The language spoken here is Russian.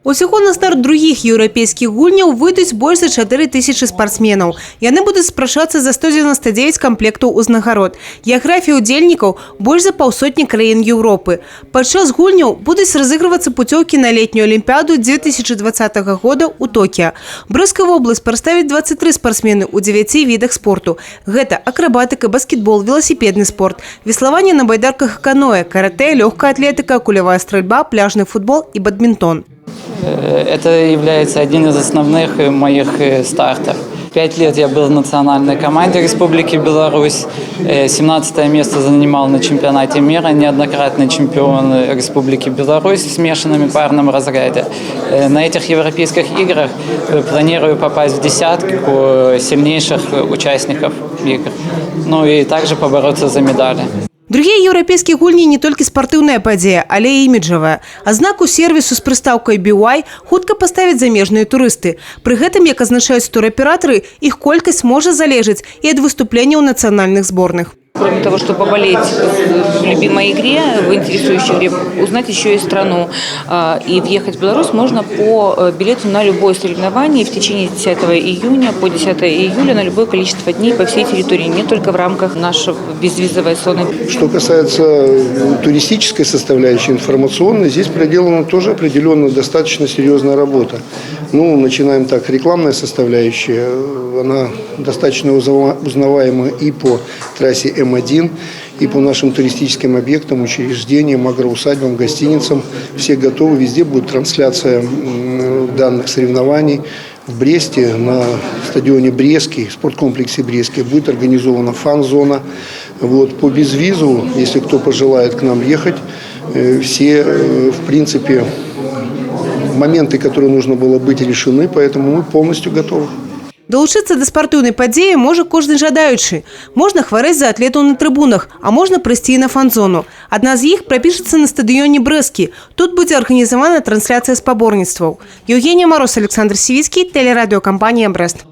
Усяго на старт других еўрапейскіх гульняў выйдуць больш за 4000 спартсменаў. Яны будуць спрачацца за 199 камплектаў узнагарод. Геаграфія ўдзельнікаў больш за паўсотні краін Еўропы. Падчас гульняў будуць разыгрывацца пуцёўкі на летнюю алімпіаду 2020 года ў Токіа. Бродская вобласць прадставіць 23 спартсмены ў 9 відах спорту. Гэта акрабатыка, баскетбол, велосипедны спорт, веславанне на байдарках и каноэ, каратэ, лёгкая атлетика, кулевая стрельба, пляжный футбол и бадминтон. Это является одним из основных моих стартов. 5 лет я был в национальной команде Республики Беларусь. 17 место занимал на чемпионате мира, неоднократный чемпион Республики Беларусь в смешанном парном разряде. На этих европейских играх планирую попасть в десятку сильнейших участников игр. Ну и также побороться за медали. Другие еўрапейскія гульні не толькі спартыўная падзея, але і іміджавая. Адзнаку сервісу з прыстаўкай BY хутка паставяць замежныя турысты. Пры гэтым, як азначаюць тураператары, іх колькасць можа залежаць і ад выступленняў нацыянальных зборных. Кроме того, чтобы поболеть в любимой игре, в интересующей игре, узнать еще и страну. И въехать в Беларусь можно по билету на любое соревнование в течение 10 июня по 10 июля на любое количество дней по всей территории, не только в рамках нашей безвизовой зоны. Что касается туристической составляющей, информационной, здесь проделана тоже определенно достаточно серьезная работа. Ну, начинаем так, рекламная составляющая, она достаточно узнаваема и по трассе М1, и по нашим туристическим объектам, учреждениям, агроусадьбам, гостиницам. Все готовы, везде будет трансляция данных соревнований. В Бресте на стадионе Брестский, спорткомплексе Брестский, будет организована фан-зона. Вот, по безвизу, если кто пожелает к нам ехать, все, в принципе, моменты, которые нужно было быть, решены, поэтому мы полностью готовы. Долучыцца да спартыўнай падзеі можа кожны жадаючы. Можна хварэць за атлетаў на трыбунах, а можна прыйсці і на фан-зону. Адна з іх прапішацца на стадыёне Брэстскі. Тут будзе арганізавана трансляцыя спаборніцтваў. Евгения Мороз, Александр Сивицкий, телерадиокомпания «Брест».